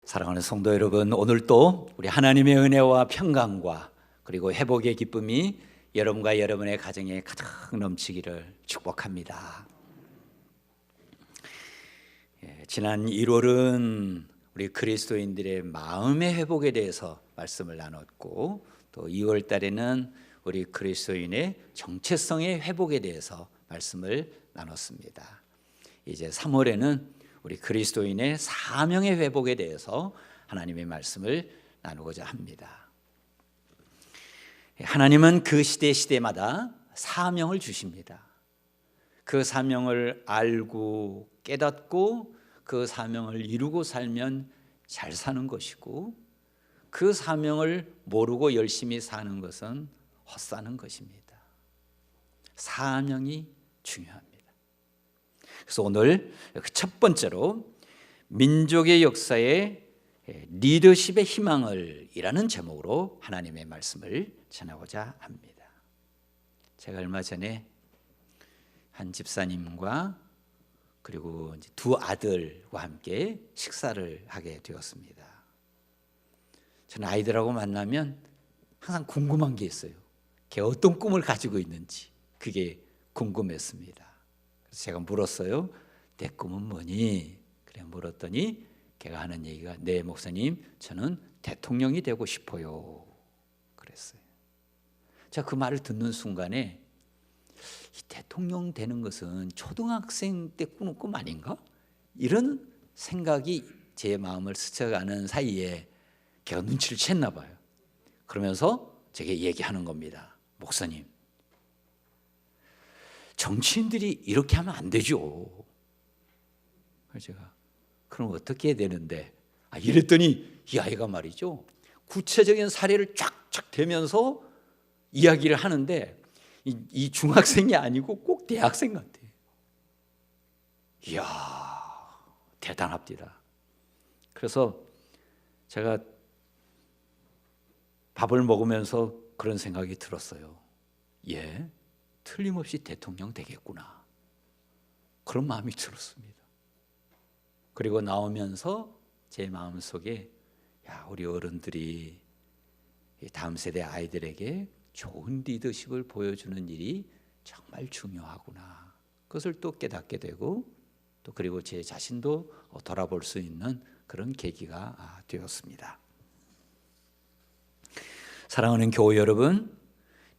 사랑하는 성도 여러분, 오늘도 우리 하나님의 은혜와 평강과 그리고 회복의 기쁨이 여러분과 여러분의 가정에 가득 넘치기를 축복합니다. 지난 1월은 우리 그리스도인들의 마음의 회복에 대해서 말씀을 나눴고, 또 2월 달에는 우리 그리스도인의 정체성의 회복에 대해서 말씀을 나눴습니다. 이제 3월에는 우리 그리스도인의 사명의 회복에 대해서 하나님의 말씀을 나누고자 합니다. 하나님은 그 시대마다 사명을 주십니다. 그 사명을 알고 깨닫고 그 사명을 이루고 살면 잘 사는 것이고, 그 사명을 모르고 열심히 사는 것은 헛사는 것입니다. 사명이 중요합니다. 그래서 오늘 첫 번째로 민족의 역사에 리더십의 희망을 이라는 제목으로 하나님의 말씀을 전하고자 합니다. 제가 얼마 전에 한 집사님과 그리고 이제 두 아들과 함께 식사를 하게 되었습니다. 저는 아이들하고 만나면 항상 궁금한 게 있어요. 걔 어떤 꿈을 가지고 있는지 그게 궁금했습니다. 그래서 제가 물었어요. 내 꿈은 뭐니? 그래 물었더니 걔가 하는 얘기가, 네 목사님, 저는 대통령이 되고 싶어요. 그랬어요. 제가 그 말을 듣는 순간에 이 대통령 되는 것은 초등학생 때 꾸는 꿈 아닌가? 이런 생각이 제 마음을 스쳐가는 사이에 걔가 눈치를 챘나 봐요. 그러면서 제게 얘기하는 겁니다. 목사님, 정치인들이 이렇게 하면 안 되죠. 그래서 제가 그럼 어떻게 해야 되는데? 이랬더니 이 아이가 말이죠, 구체적인 사례를 쫙쫙 대면서 이야기를 하는데 이 중학생이 아니고 꼭 대학생 같아요. 이야, 대단합니다. 그래서 제가 밥을 먹으면서 그런 생각이 들었어요. 예, 틀림없이 대통령 되겠구나, 그런 마음이 들었습니다. 그리고 나오면서 제 마음속에, 야, 우리 어른들이 다음 세대 아이들에게 좋은 리더십을 보여주는 일이 정말 중요하구나, 그것을 또 깨닫게 되고, 또 그리고 제 자신도 돌아볼 수 있는 그런 계기가 되었습니다. 사랑하는 교우 여러분,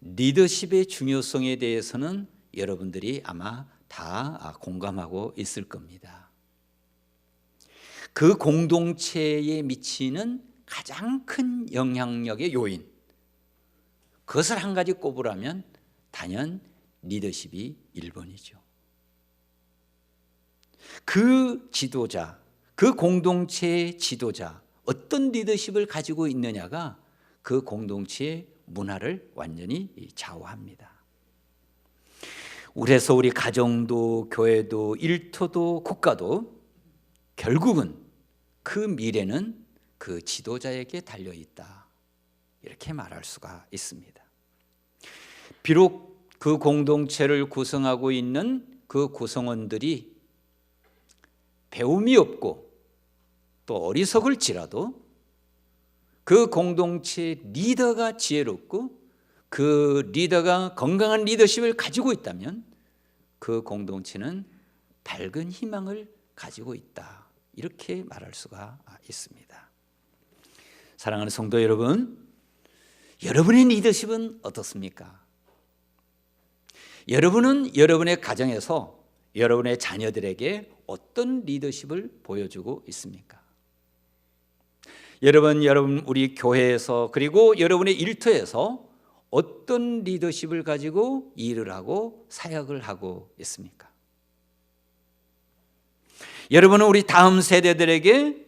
리더십의 중요성에 대해서는 여러분들이 아마 다 공감하고 있을 겁니다. 그 공동체에 미치는 가장 큰 영향력의 요인, 그것을 한 가지 꼽으라면 단연 리더십이 1번이죠. 그 지도자, 그 공동체의 지도자, 어떤 리더십을 가지고 있느냐가 그 공동체의 문화를 완전히 좌우합니다. 그래서 우리 가정도 교회도 일터도 국가도 결국은 그 미래는 그 지도자에게 달려있다, 이렇게 말할 수가 있습니다. 비록 그 공동체를 구성하고 있는 그 구성원들이 배움이 없고 또 어리석을지라도 그 공동체 리더가 지혜롭고 그 리더가 건강한 리더십을 가지고 있다면 그 공동체는 밝은 희망을 가지고 있다, 이렇게 말할 수가 있습니다. 사랑하는 성도 여러분, 여러분의 리더십은 어떻습니까? 여러분은 여러분의 가정에서 여러분의 자녀들에게 어떤 리더십을 보여주고 있습니까? 여러분 우리 교회에서 그리고 여러분의 일터에서 어떤 리더십을 가지고 일을 하고 사역을 하고 있습니까? 여러분은 우리 다음 세대들에게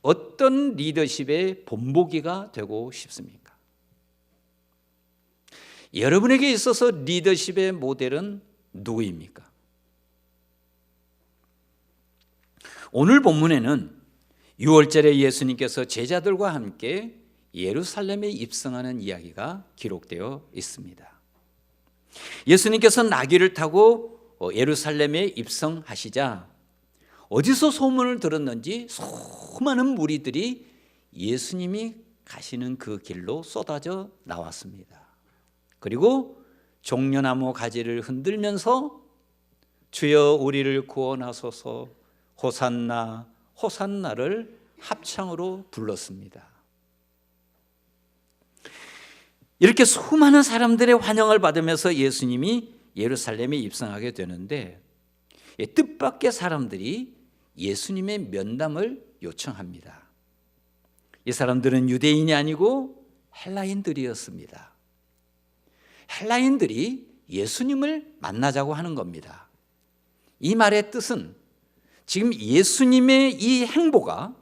어떤 리더십의 본보기가 되고 싶습니까? 여러분에게 있어서 리더십의 모델은 누구입니까? 오늘 본문에는 6월절에 예수님께서 제자들과 함께 예루살렘에 입성하는 이야기가 기록되어 있습니다. 예수님께서 나귀를 타고 예루살렘에 입성하시자 어디서 소문을 들었는지 수많은 무리들이 예수님이 가시는 그 길로 쏟아져 나왔습니다. 그리고 종려나무 가지를 흔들면서 주여 우리를 구원하소서 호산나 호산나를 합창으로 불렀습니다. 이렇게 수많은 사람들의 환영을 받으면서 예수님이 예루살렘에 입성하게 되는데 뜻밖의 사람들이 예수님의 면담을 요청합니다. 이 사람들은 유대인이 아니고 헬라인들이었습니다. 헬라인들이 예수님을 만나자고 하는 겁니다. 이 말의 뜻은 지금 예수님의 이 행보가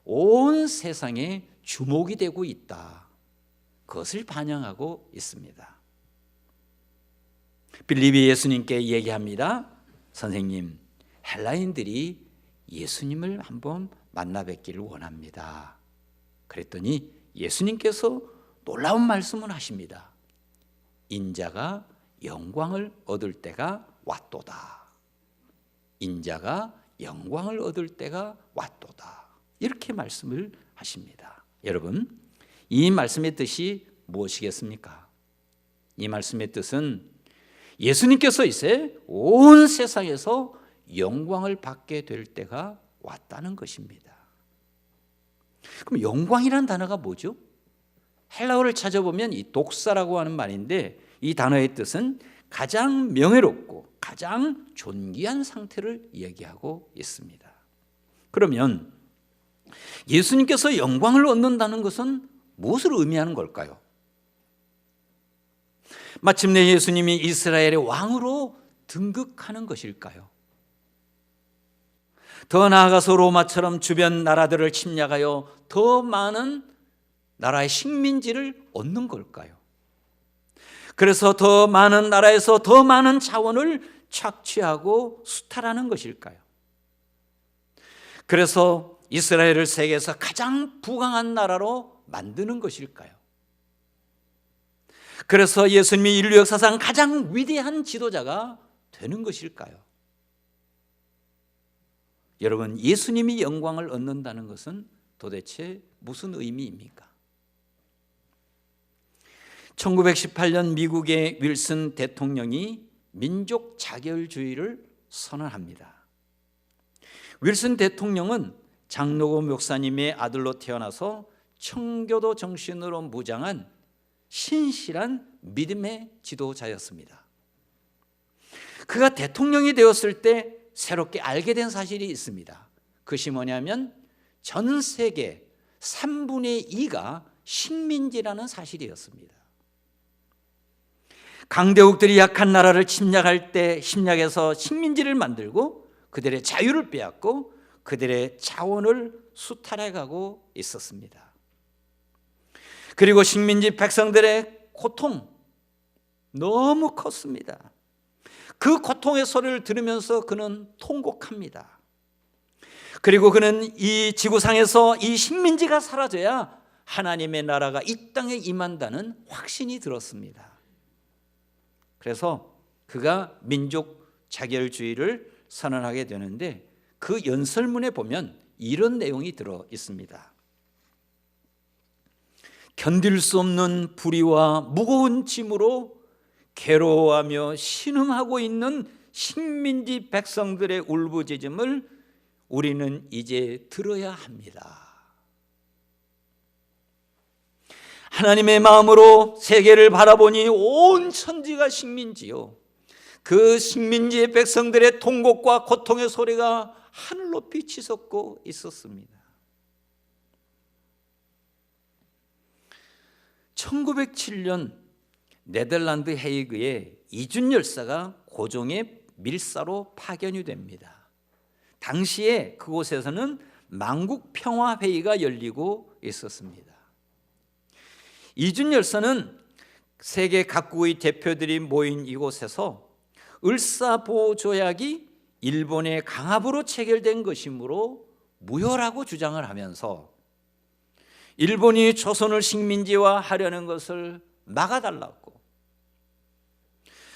온 세상에 주목이 되고 있다, 그것을 반영하고 있습니다. 빌립이 예수님께 얘기합니다. 선생님, 헬라인들이 예수님을 한번 만나 뵙기를 원합니다. 그랬더니 예수님께서 놀라운 말씀을 하십니다. 인자가 영광을 얻을 때가 왔도다. 인자가 영광을 얻을 때가 왔도다. 이렇게 말씀을 하십니다. 여러분, 이 말씀의 뜻이 무엇이겠습니까? 이 말씀의 뜻은 예수님께서 이제 온 세상에서 영광을 받게 될 때가 왔다는 것입니다. 그럼 영광이라는 단어가 뭐죠? 헬라어를 찾아보면 이 독사라고 하는 말인데 이 단어의 뜻은 가장 명예롭고 가장 존귀한 상태를 얘기하고 있습니다. 그러면 예수님께서 영광을 얻는다는 것은 무엇을 의미하는 걸까요? 마침내 예수님이 이스라엘의 왕으로 등극하는 것일까요? 더 나아가서 로마처럼 주변 나라들을 침략하여 더 많은 나라의 식민지를 얻는 걸까요? 그래서 더 많은 나라에서 더 많은 자원을 착취하고 수탈하는 것일까요? 그래서 이스라엘을 세계에서 가장 부강한 나라로 만드는 것일까요? 그래서 예수님이 인류 역사상 가장 위대한 지도자가 되는 것일까요? 여러분, 예수님이 영광을 얻는다는 것은 도대체 무슨 의미입니까? 1918년 미국의 윌슨 대통령이 민족 자결주의를 선언합니다. 윌슨 대통령은 장로고 목사님의 아들로 태어나서 청교도 정신으로 무장한 신실한 믿음의 지도자였습니다. 그가 대통령이 되었을 때 새롭게 알게 된 사실이 있습니다. 그것이 뭐냐면 전 세계 3분의 2가 식민지라는 사실이었습니다. 강대국들이 약한 나라를 침략할 때 침략해서 식민지를 만들고 그들의 자유를 빼앗고 그들의 자원을 수탈해가고 있었습니다. 그리고 식민지 백성들의 고통 너무 컸습니다. 그 고통의 소리를 들으면서 그는 통곡합니다. 그리고 그는 이 지구상에서 이 식민지가 사라져야 하나님의 나라가 이 땅에 임한다는 확신이 들었습니다. 그래서 그가 민족 자결주의를 선언하게 되는데 그 연설문에 보면 이런 내용이 들어 있습니다. 견딜 수 없는 불의와 무거운 짐으로 괴로워하며 신음하고 있는 식민지 백성들의 울부짖음을 우리는 이제 들어야 합니다. 하나님의 마음으로 세계를 바라보니 온 천지가 식민지요. 그 식민지의 백성들의 통곡과 고통의 소리가 하늘 높이 치솟고 있었습니다. 1907년 네덜란드 헤이그에 이준 열사가 고종의 밀사로 파견이 됩니다. 당시에 그곳에서는 만국평화회의가 열리고 있었습니다. 이준 열사는 세계 각국의 대표들이 모인 이곳에서 을사보조약이 일본의 강압으로 체결된 것이므로 무효라고 주장을 하면서 일본이 조선을 식민지화하려는 것을 막아달라고,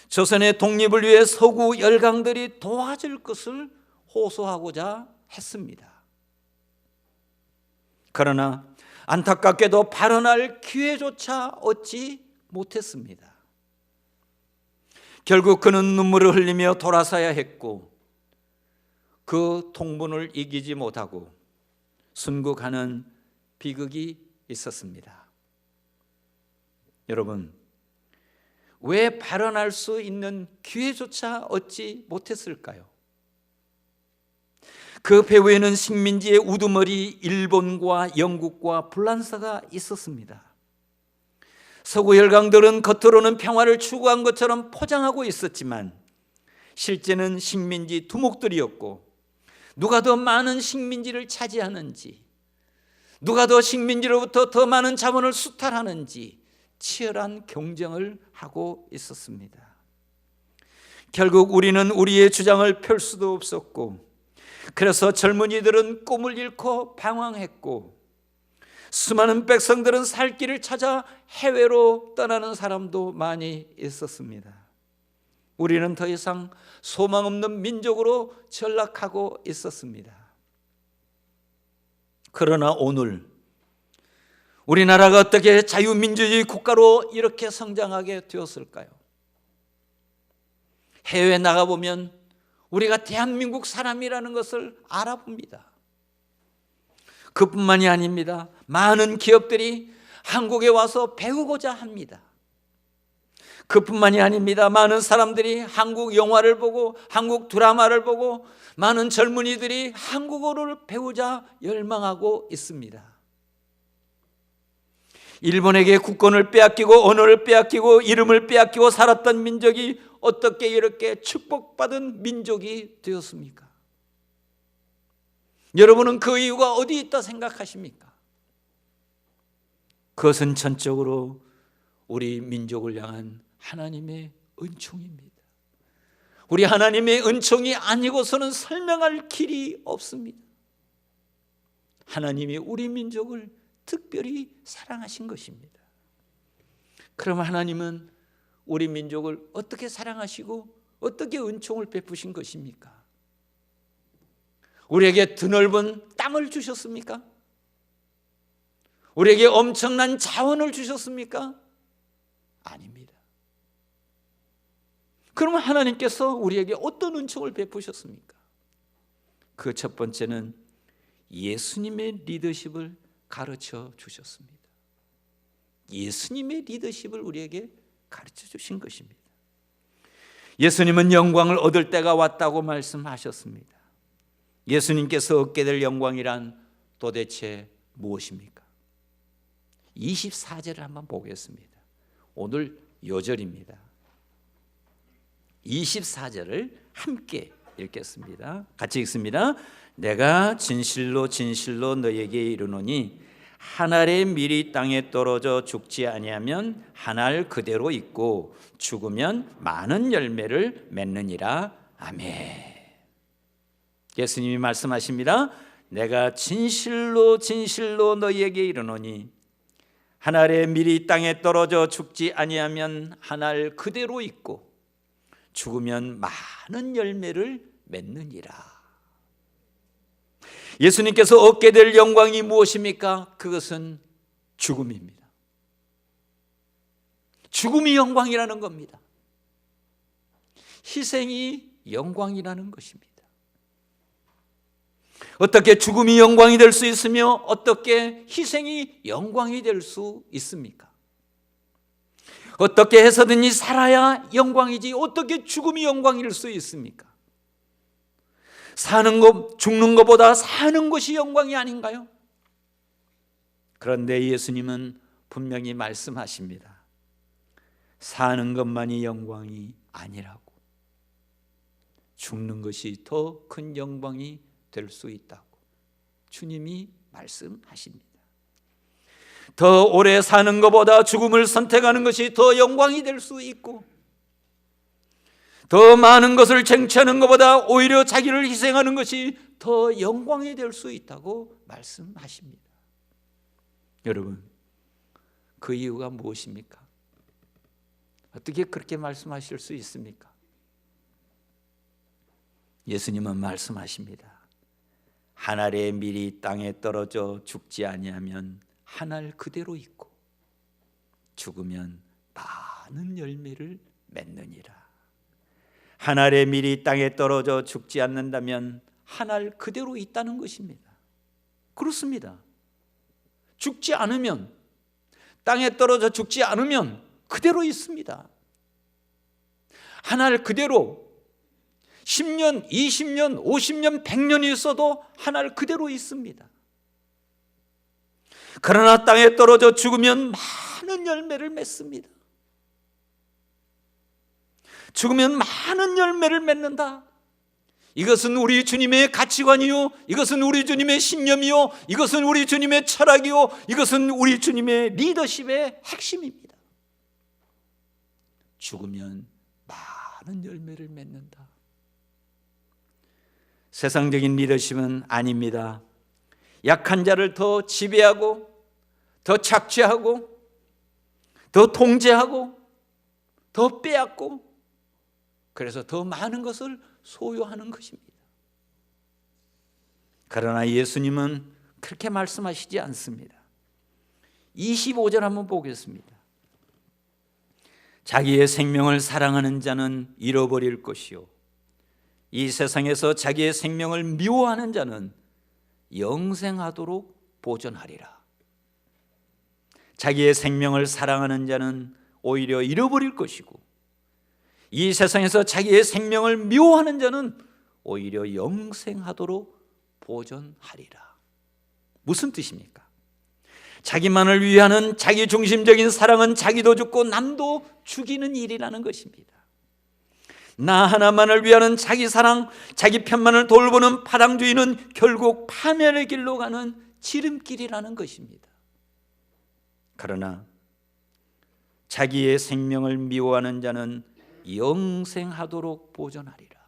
조선의 독립을 위해 서구 열강들이 도와줄 것을 호소하고자 했습니다. 그러나 안타깝게도 발언할 기회조차 얻지 못했습니다. 결국 그는 눈물을 흘리며 돌아서야 했고 그 통분을 이기지 못하고 순국하는 비극이 있었습니다. 여러분, 왜 발언할 수 있는 기회조차 얻지 못했을까요? 그 배후에는 식민지의 우두머리 일본과 영국과 불란서가 있었습니다. 서구 열강들은 겉으로는 평화를 추구한 것처럼 포장하고 있었지만 실제는 식민지 두목들이었고, 누가 더 많은 식민지를 차지하는지, 누가 더 식민지로부터 더 많은 자본을 수탈하는지 치열한 경쟁을 하고 있었습니다. 결국 우리는 우리의 주장을 펼 수도 없었고, 그래서 젊은이들은 꿈을 잃고 방황했고, 수많은 백성들은 살 길을 찾아 해외로 떠나는 사람도 많이 있었습니다. 우리는 더 이상 소망 없는 민족으로 전락하고 있었습니다. 그러나 오늘 우리나라가 어떻게 자유민주주의 국가로 이렇게 성장하게 되었을까요? 해외에 나가보면 우리가 대한민국 사람이라는 것을 알아봅니다. 그뿐만이 아닙니다. 많은 기업들이 한국에 와서 배우고자 합니다. 그뿐만이 아닙니다. 많은 사람들이 한국 영화를 보고 한국 드라마를 보고 많은 젊은이들이 한국어를 배우자 열망하고 있습니다. 일본에게 국권을 빼앗기고 언어를 빼앗기고 이름을 빼앗기고 살았던 민족이 어떻게 이렇게 축복받은 민족이 되었습니까? 여러분은 그 이유가 어디 있다 생각하십니까? 그것은 전적으로 우리 민족을 향한 하나님의 은총입니다. 우리 하나님의 은총이 아니고서는 설명할 길이 없습니다. 하나님이 우리 민족을 특별히 사랑하신 것입니다. 그럼 하나님은 우리 민족을 어떻게 사랑하시고 어떻게 은총을 베푸신 것입니까? 우리에게 드넓은 땅을 주셨습니까? 우리에게 엄청난 자원을 주셨습니까? 아닙니다. 그러면 하나님께서 우리에게 어떤 은총을 베푸셨습니까? 그 첫 번째는 예수님의 리더십을 가르쳐 주셨습니다. 예수님의 리더십을 우리에게 가르쳐 주신 것입니다. 예수님은 영광을 얻을 때가 왔다고 말씀하셨습니다. 예수님께서 얻게 될 영광이란 도대체 무엇입니까? 24절을 한번 보겠습니다. 오늘 요절입니다. 24절을 함께 읽겠습니다. 같이 읽습니다. 내가 진실로 진실로 너에게 이르노니 한 알의 밀이 땅에 떨어져 죽지 아니하면 한 알 그대로 있고 죽으면 많은 열매를 맺느니라. 아멘. 예수님이 말씀하십니다. 내가 진실로 진실로 너희에게 이르노니 한 알의 밀이 땅에 떨어져 죽지 아니하면 한 알 그대로 있고 죽으면 많은 열매를 맺느니라. 예수님께서 얻게 될 영광이 무엇입니까? 그것은 죽음입니다. 죽음이 영광이라는 겁니다. 희생이 영광이라는 것입니다. 어떻게 죽음이 영광이 될 수 있으며 어떻게 희생이 영광이 될 수 있습니까? 어떻게 해서든지 살아야 영광이지 어떻게 죽음이 영광일 수 있습니까? 사는 것, 죽는 것보다 사는 것이 영광이 아닌가요? 그런데 예수님은 분명히 말씀하십니다. 사는 것만이 영광이 아니라고. 죽는 것이 더 큰 영광이 될 수 있다고 주님이 말씀하십니다. 더 오래 사는 것보다 죽음을 선택하는 것이 더 영광이 될 수 있고, 더 많은 것을 쟁취하는 것보다 오히려 자기를 희생하는 것이 더 영광이 될 수 있다고 말씀하십니다. 여러분, 그 이유가 무엇입니까? 어떻게 그렇게 말씀하실 수 있습니까? 예수님은 말씀하십니다. 한 알의 밀이 땅에 떨어져 죽지 아니하면 한 알 그대로 있고 죽으면 많은 열매를 맺느니라. 한 알의 밀이 땅에 떨어져 죽지 않는다면 한 알 그대로 있다는 것입니다. 그렇습니다. 죽지 않으면, 땅에 떨어져 죽지 않으면 그대로 있습니다. 한 알 그대로 10년, 20년, 50년, 100년이 있어도 한 알 그대로 있습니다. 그러나 땅에 떨어져 죽으면 많은 열매를 맺습니다. 죽으면 많은 열매를 맺는다. 이것은 우리 주님의 가치관이요, 이것은 우리 주님의 신념이요, 이것은 우리 주님의 철학이요, 이것은 우리 주님의 리더십의 핵심입니다. 죽으면 많은 열매를 맺는다. 세상적인 리더십은 아닙니다. 약한 자를 더 지배하고, 더 착취하고, 더 통제하고, 더 빼앗고, 그래서 더 많은 것을 소유하는 것입니다. 그러나 예수님은 그렇게 말씀하시지 않습니다. 25절 한번 보겠습니다. 자기의 생명을 사랑하는 자는 잃어버릴 것이요, 이 세상에서 자기의 생명을 미워하는 자는 영생하도록 보존하리라. 자기의 생명을 사랑하는 자는 오히려 잃어버릴 것이고, 이 세상에서 자기의 생명을 미워하는 자는 오히려 영생하도록 보존하리라. 무슨 뜻입니까? 자기만을 위하는 자기 중심적인 사랑은 자기도 죽고 남도 죽이는 일이라는 것입니다. 나 하나만을 위하는 자기 사랑, 자기 편만을 돌보는 파랑주의는 결국 파멸의 길로 가는 지름길이라는 것입니다. 그러나 자기의 생명을 미워하는 자는 영생하도록 보존하리라.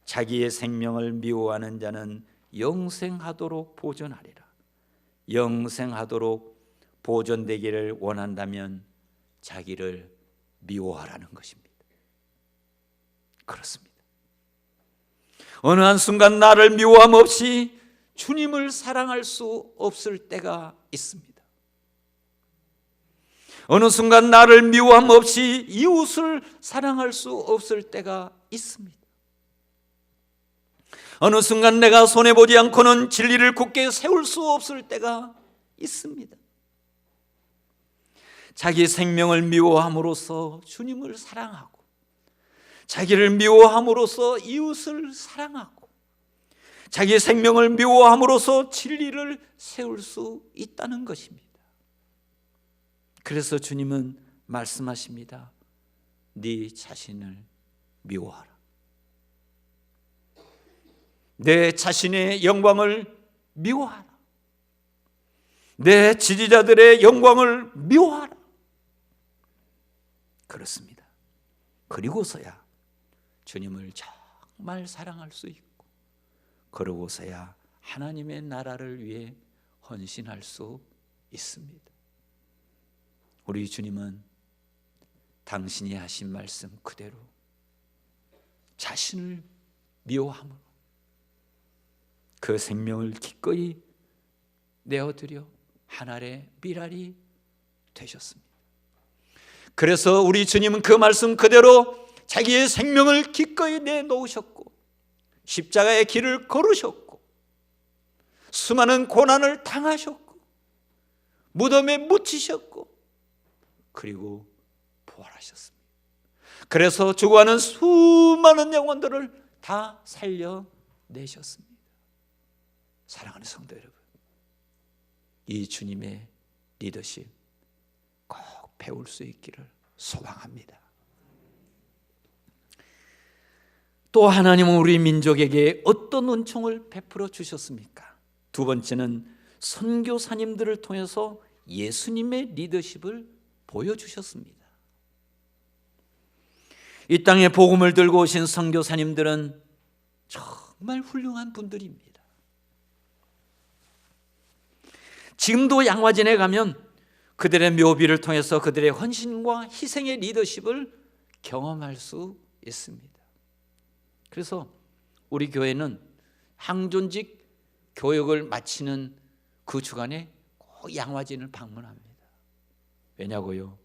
자기의 생명을 미워하는 자는 영생하도록 보존하리라. 영생하도록 보존되기를 원한다면 자기를 미워하라는 것입니다. 그렇습니다. 어느 한순간 나를 미워함 없이 주님을 사랑할 수 없을 때가 있습니다. 어느 순간 나를 미워함 없이 이웃을 사랑할 수 없을 때가 있습니다. 어느 순간 내가 손해보지 않고는 진리를 굳게 세울 수 없을 때가 있습니다. 자기 생명을 미워함으로써 주님을 사랑하고, 자기를 미워함으로써 이웃을 사랑하고, 자기 생명을 미워함으로써 진리를 세울 수 있다는 것입니다. 그래서 주님은 말씀하십니다. 네 자신을 미워하라. 내 자신의 영광을 미워하라. 내 지지자들의 영광을 미워하라. 그렇습니다. 그리고서야 주님을 정말 사랑할 수 있고, 그러고서야 하나님의 나라를 위해 헌신할 수 있습니다. 우리 주님은 당신이 하신 말씀 그대로 자신을 미워함으로 그 생명을 기꺼이 내어드려 한 알의 밀알이 되셨습니다. 그래서 우리 주님은 그 말씀 그대로 자기의 생명을 기꺼이 내놓으셨고, 십자가의 길을 걸으셨고, 수많은 고난을 당하셨고, 무덤에 묻히셨고, 그리고 부활하셨습니다. 그래서 죽어가는 수많은 영혼들을 다 살려내셨습니다. 사랑하는 성도 여러분, 이 주님의 리더십 꼭 배울 수 있기를 소망합니다. 또 하나님은 우리 민족에게 어떤 은총을 베풀어 주셨습니까? 두 번째는 선교사님들을 통해서 예수님의 리더십을 보여주셨습니다. 이 땅에 복음을 들고 오신 선교사님들은 정말 훌륭한 분들입니다. 지금도 양화진에 가면 그들의 묘비를 통해서 그들의 헌신과 희생의 리더십을 경험할 수 있습니다. 그래서 우리 교회는 항존직 교육을 마치는 그 주간에 꼭 양화진을 방문합니다. 왜냐고요?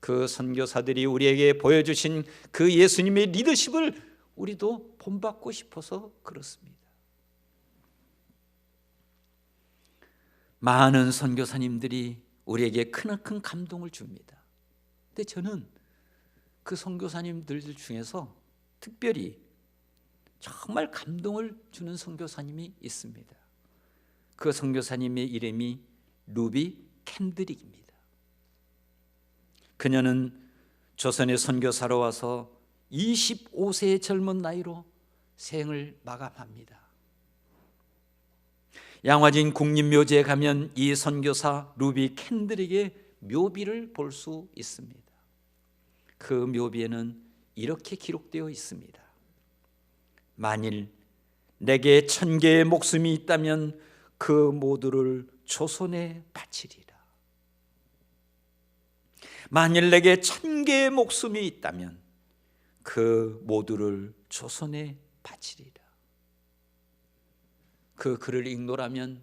그 선교사들이 우리에게 보여주신 그 예수님의 리더십을 우리도 본받고 싶어서 그렇습니다. 많은 선교사님들이 우리에게 크나큰 감동을 줍니다. 근데 저는 그 선교사님들 중에서 특별히 정말 감동을 주는 선교사님이 있습니다. 그 선교사님의 이름이 루비 캔드릭입니다. 그녀는 조선의 선교사로 와서 25세의 젊은 나이로 생을 마감합니다. 양화진 국립묘지에 가면 이 선교사 루비 캔드릭의 묘비를 볼 수 있습니다. 그 묘비에는 이렇게 기록되어 있습니다. 만일 내게 1000개의 목숨이 있다면 그 모두를 조선에 바치리라. 만일 내게 1000개의 목숨이 있다면 그 모두를 조선에 바치리라. 그 글을 읽노라면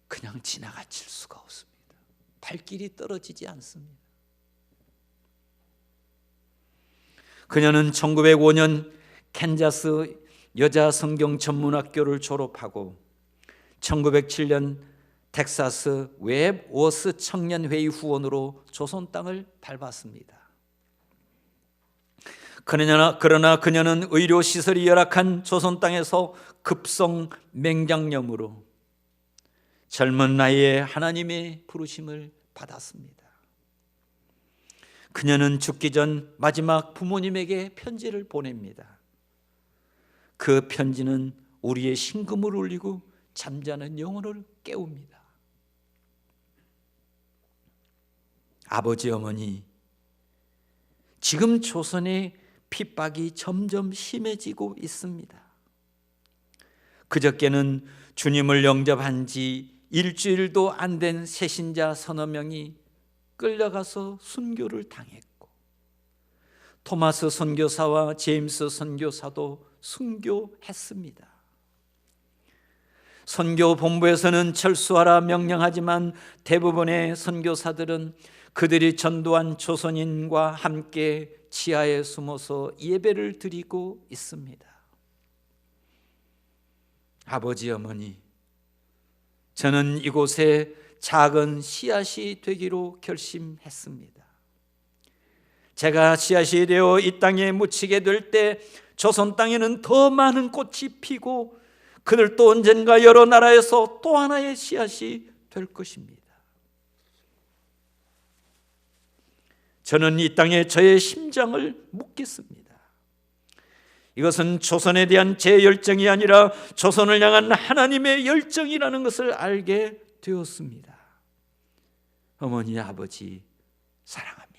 그냥 지나가칠 수가 없습니다. 발길이 떨어지지 않습니다. 그녀는 1905년 캔자스 여자 성경 전문학교를 졸업하고 1907년 텍사스 웹워스 청년회의 후원으로 조선 땅을 밟았습니다. 그러나 그녀는 의료시설이 열악한 조선 땅에서 급성 맹장염으로 젊은 나이에 하나님의 부르심을 받았습니다. 그녀는 죽기 전 마지막 부모님에게 편지를 보냅니다. 그 편지는 우리의 심금을 울리고 잠자는 영혼을 깨웁니다. 아버지 어머니, 지금 조선의 핍박이 점점 심해지고 있습니다. 그저께는 주님을 영접한 지 일주일도 안 된 새신자 서너 명이 끌려가서 순교를 당했고, 토마스 선교사와 제임스 선교사도 순교했습니다. 선교 본부에서는 철수하라 명령하지만 대부분의 선교사들은 그들이 전도한 조선인과 함께 지하에 숨어서 예배를 드리고 있습니다. 아버지 어머니, 저는 이곳에 작은 씨앗이 되기로 결심했습니다. 제가 씨앗이 되어 이 땅에 묻히게 될 때 조선 땅에는 더 많은 꽃이 피고 그들도 언젠가 여러 나라에서 또 하나의 씨앗이 될 것입니다. 저는 이 땅에 저의 심장을 묻겠습니다. 이것은 조선에 대한 제 열정이 아니라 조선을 향한 하나님의 열정이라는 것을 알게 되었습니다. 어머니, 아버지 사랑합니다.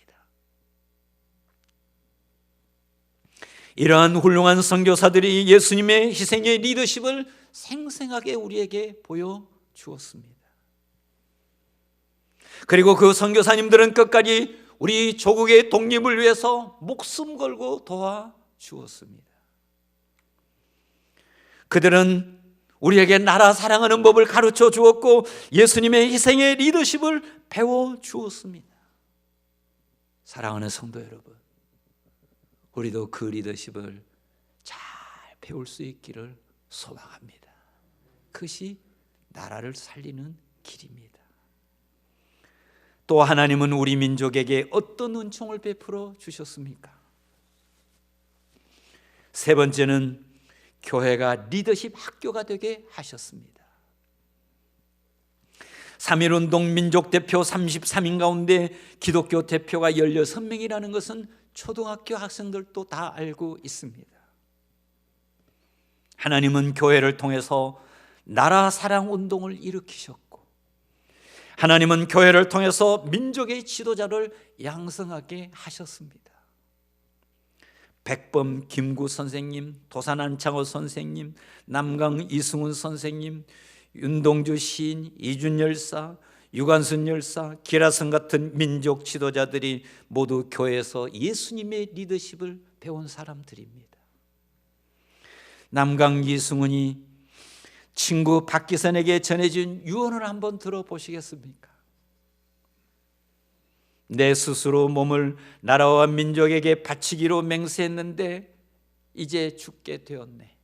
이러한 훌륭한 선교사들이 예수님의 희생의 리더십을 생생하게 우리에게 보여주었습니다. 그리고 그 선교사님들은 끝까지 우리 조국의 독립을 위해서 목숨 걸고 도와주었습니다. 그들은 우리에게 나라 사랑하는 법을 가르쳐 주었고 예수님의 희생의 리더십을 배워주었습니다. 사랑하는 성도 여러분, 우리도 그 리더십을 잘 배울 수 있기를 소망합니다. 그것이 나라를 살리는 길입니다. 또 하나님은 우리 민족에게 어떤 은총을 베풀어 주셨습니까? 세 번째는 교회가 리더십 학교가 되게 하셨습니다. 3.1운동 민족대표 33인 가운데 기독교 대표가 16명이라는 것은 초등학교 학생들도 다 알고 있습니다. 하나님은 교회를 통해서 나라 사랑 운동을 일으키셨고, 하나님은 교회를 통해서 민족의 지도자를 양성하게 하셨습니다. 백범 김구 선생님, 도산 안창호 선생님, 남강 이승훈 선생님, 윤동주 시인, 이준 열사, 유관순 열사, 기라성 같은 민족 지도자들이 모두 교회에서 예수님의 리더십을 배운 사람들입니다. 남강기 승훈이 친구 박기선에게 전해준 유언을 한번 들어보시겠습니까? 내 스스로 몸을 나라와 민족에게 바치기로 맹세했는데 이제 죽게 되었네.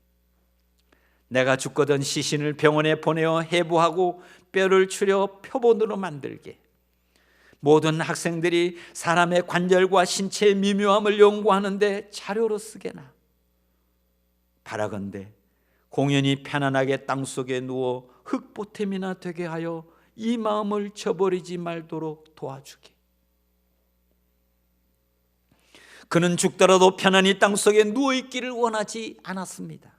내가 죽거든 시신을 병원에 보내어 해부하고 뼈를 추려 표본으로 만들게. 모든 학생들이 사람의 관절과 신체의 미묘함을 연구하는데 자료로 쓰게나. 바라건대 공연히 편안하게 땅속에 누워 흙보탬이나 되게 하여 이 마음을 저버리지 말도록 도와주게. 그는 죽더라도 편안히 땅속에 누워있기를 원하지 않았습니다.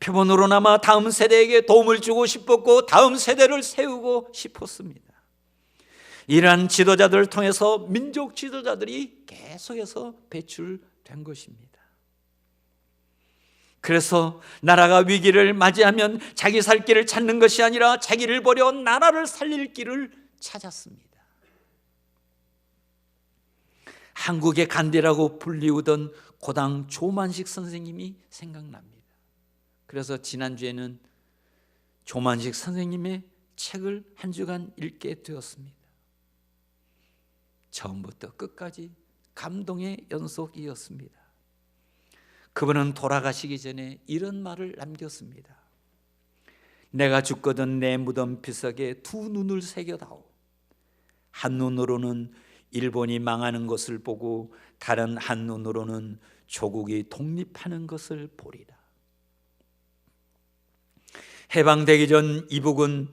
표본으로나마 다음 세대에게 도움을 주고 싶었고 다음 세대를 세우고 싶었습니다. 이러한 지도자들을 통해서 민족 지도자들이 계속해서 배출된 것입니다. 그래서 나라가 위기를 맞이하면 자기 살 길을 찾는 것이 아니라 자기를 버려 나라를 살릴 길을 찾았습니다. 한국의 간디라고 불리우던 고당 조만식 선생님이 생각납니다. 그래서 지난주에는 조만식 선생님의 책을 한 주간 읽게 되었습니다. 처음부터 끝까지 감동의 연속이었습니다. 그분은 돌아가시기 전에 이런 말을 남겼습니다. 내가 죽거든 내 무덤 비석에 두 눈을 새겨다오. 한 눈으로는 일본이 망하는 것을 보고 다른 한 눈으로는 조국이 독립하는 것을 보리라. 해방되기 전 이북은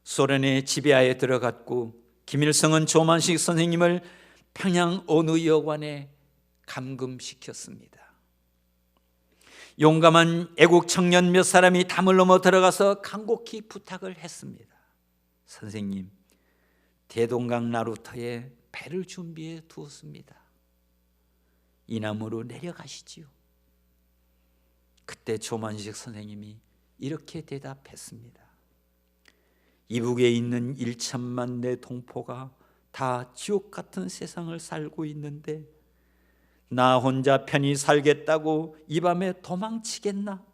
소련의 지배하에 들어갔고 김일성은 조만식 선생님을 평양 어느 여관에 감금시켰습니다. 용감한 애국 청년 몇 사람이 담을 넘어 들어가서 간곡히 부탁을 했습니다. 선생님, 대동강 나루터에 배를 준비해 두었습니다. 이남으로 내려가시지요. 그때 조만식 선생님이 이렇게 대답했습니다. 이북에 있는 1천만 내 동포가 다 지옥 같은 세상을 살고 있는데 나 혼자 편히 살겠다고 이 밤에 도망치겠나?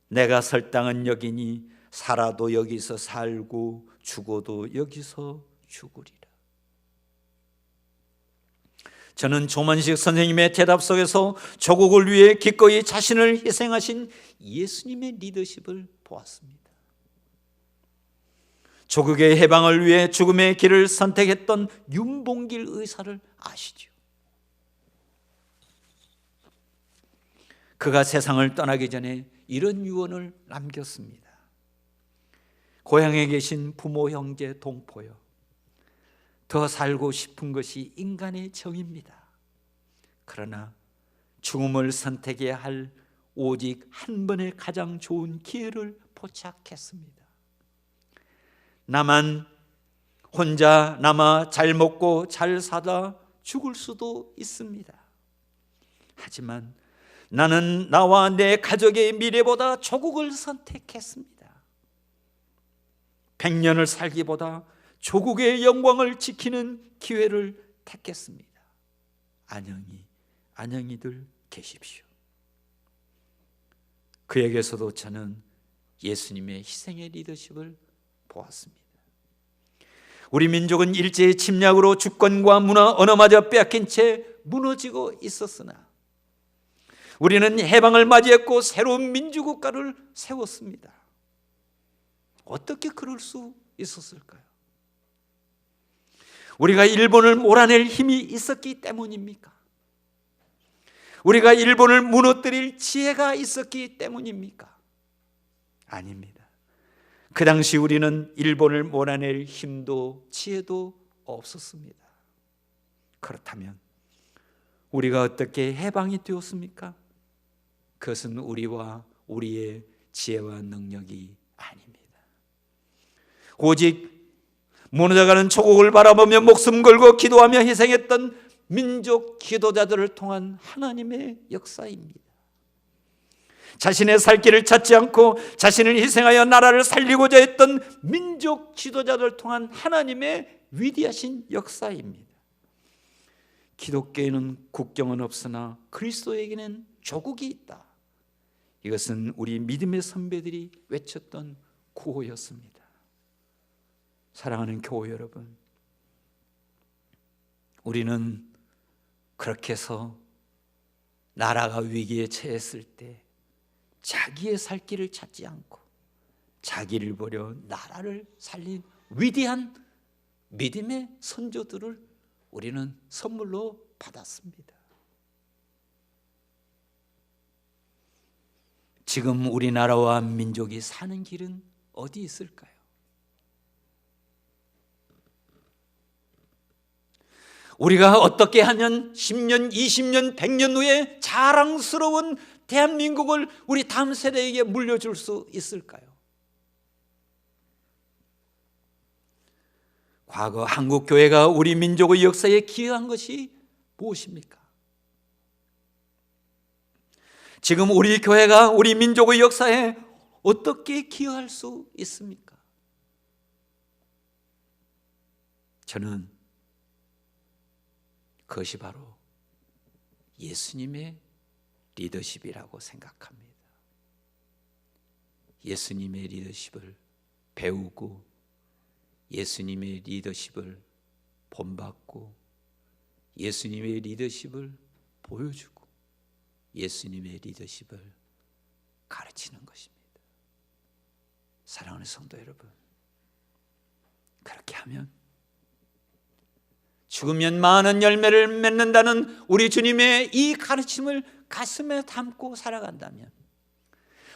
내가 설 땅은 여기니 살아도 여기서 살고 죽어도 여기서 죽으리라. 저는 조만식 선생님의 대답 속에서 조국을 위해 기꺼이 자신을 희생하신 예수님의 리더십을 보았습니다. 조국의 해방을 위해 죽음의 길을 선택했던 윤봉길 의사를 아시죠? 그가 세상을 떠나기 전에 이런 유언을 남겼습니다. 고향에 계신 부모, 형제, 동포여, 더 살고 싶은 것이 인간의 정입니다. 그러나 죽음을 선택해야 할 오직 한 번의 가장 좋은 기회를 포착했습니다. 나만 혼자 남아 잘 먹고 잘 사다 죽을 수도 있습니다. 하지만 나는 나와 내 가족의 미래보다 조국을 선택했습니다. 100년을 살기보다 조국의 영광을 지키는 기회를 택했습니다. 안녕히들 계십시오. 그에게서도 저는 예수님의 희생의 리더십을 보았습니다. 우리 민족은 일제의 침략으로 주권과 문화, 언어마저 빼앗긴 채 무너지고 있었으나 우리는 해방을 맞이했고 새로운 민주국가를 세웠습니다. 어떻게 그럴 수 있었을까요? 우리가 일본을 몰아낼 힘이 있었기 때문입니까? 우리가 일본을 무너뜨릴 지혜가 있었기 때문입니까? 아닙니다. 그 당시 우리는 일본을 몰아낼 힘도 지혜도 없었습니다. 그렇다면 우리가 어떻게 해방이 되었습니까? 그것은 우리와 우리의 지혜와 능력이 아닙니다. 오직 무너져가는 조국을 바라보며 목숨 걸고 기도하며 희생했던 민족 지도자들을 통한 하나님의 역사입니다. 자신의 살 길을 찾지 않고 자신을 희생하여 나라를 살리고자 했던 민족 지도자들을 통한 하나님의 위대하신 역사입니다. 기독교에는 국경은 없으나 그리스도에게는 조국이 있다. 이것은 우리 믿음의 선배들이 외쳤던 구호였습니다. 사랑하는 교회 여러분, 우리는 그렇게 해서 나라가 위기에 처했을 때 자기의 살 길을 찾지 않고 자기를 버려 나라를 살린 위대한 믿음의 선조들을 우리는 선물로 받았습니다. 지금 우리나라와 민족이 사는 길은 어디 있을까요? 우리가 어떻게 하면 10년, 20년, 100년 후에 자랑스러운 대한민국을 우리 다음 세대에게 물려줄 수 있을까요? 과거 한국 교회가 우리 민족의 역사에 기여한 것이 무엇입니까? 지금 우리 교회가 우리 민족의 역사에 어떻게 기여할 수 있습니까? 저는 그것이 바로 예수님의 리더십이라고 생각합니다. 예수님의 리더십을 배우고 예수님의 리더십을 본받고 예수님의 리더십을 보여주고 예수님의 리더십을 가르치는 것입니다. 사랑하는 성도 여러분, 그렇게 하면 죽으면 많은 열매를 맺는다는 우리 주님의 이 가르침을 가슴에 담고 살아간다면,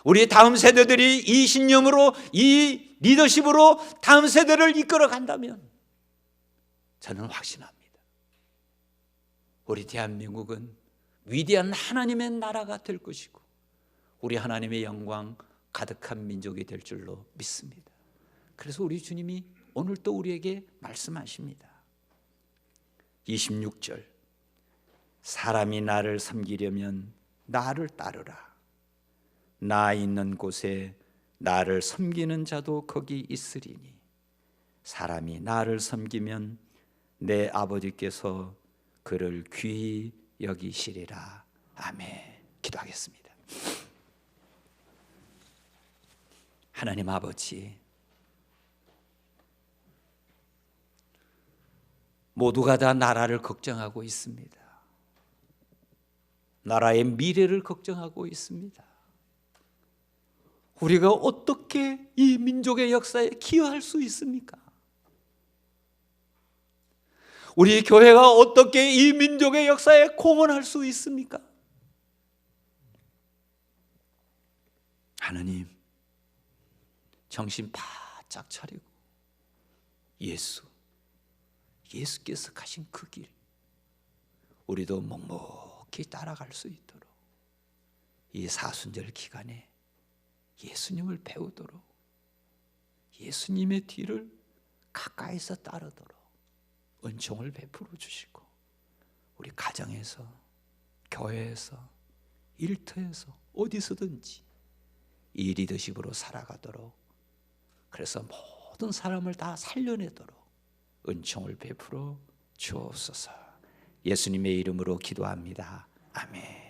우리 다음 세대들이 이 신념으로, 이 리더십으로 다음 세대를 이끌어 간다면 저는 확신합니다. 우리 대한민국은 위대한 하나님의 나라가 될 것이고 우리 하나님의 영광 가득한 민족이 될 줄로 믿습니다. 그래서 우리 주님이 오늘 또 우리에게 말씀하십니다. 26절, 사람이 나를 섬기려면 나를 따르라. 나 있는 곳에 나를 섬기는 자도 거기 있으리니 사람이 나를 섬기면 내 아버지께서 그를 귀히 여기시리라. 아멘. 기도하겠습니다. 하나님 아버지, 모두가 다 나라를 걱정하고 있습니다. 나라의 미래를 걱정하고 있습니다. 우리가 어떻게 이 민족의 역사에 기여할 수 있습니까? 우리 교회가 어떻게 이 민족의 역사에 공헌할 수 있습니까? 하나님, 정신 바짝 차리고 예수께서 가신 그 길, 우리도 묵묵히 따라갈 수 있도록 이 사순절 기간에 예수님을 배우도록, 예수님의 뒤를 가까이서 따르도록 은총을 베풀어 주시고, 우리 가정에서, 교회에서, 일터에서, 어디서든지 이 리더십으로 살아가도록, 그래서 모든 사람을 다 살려내도록 은총을 베풀어 주옵소서. 예수님의 이름으로 기도합니다. 아멘.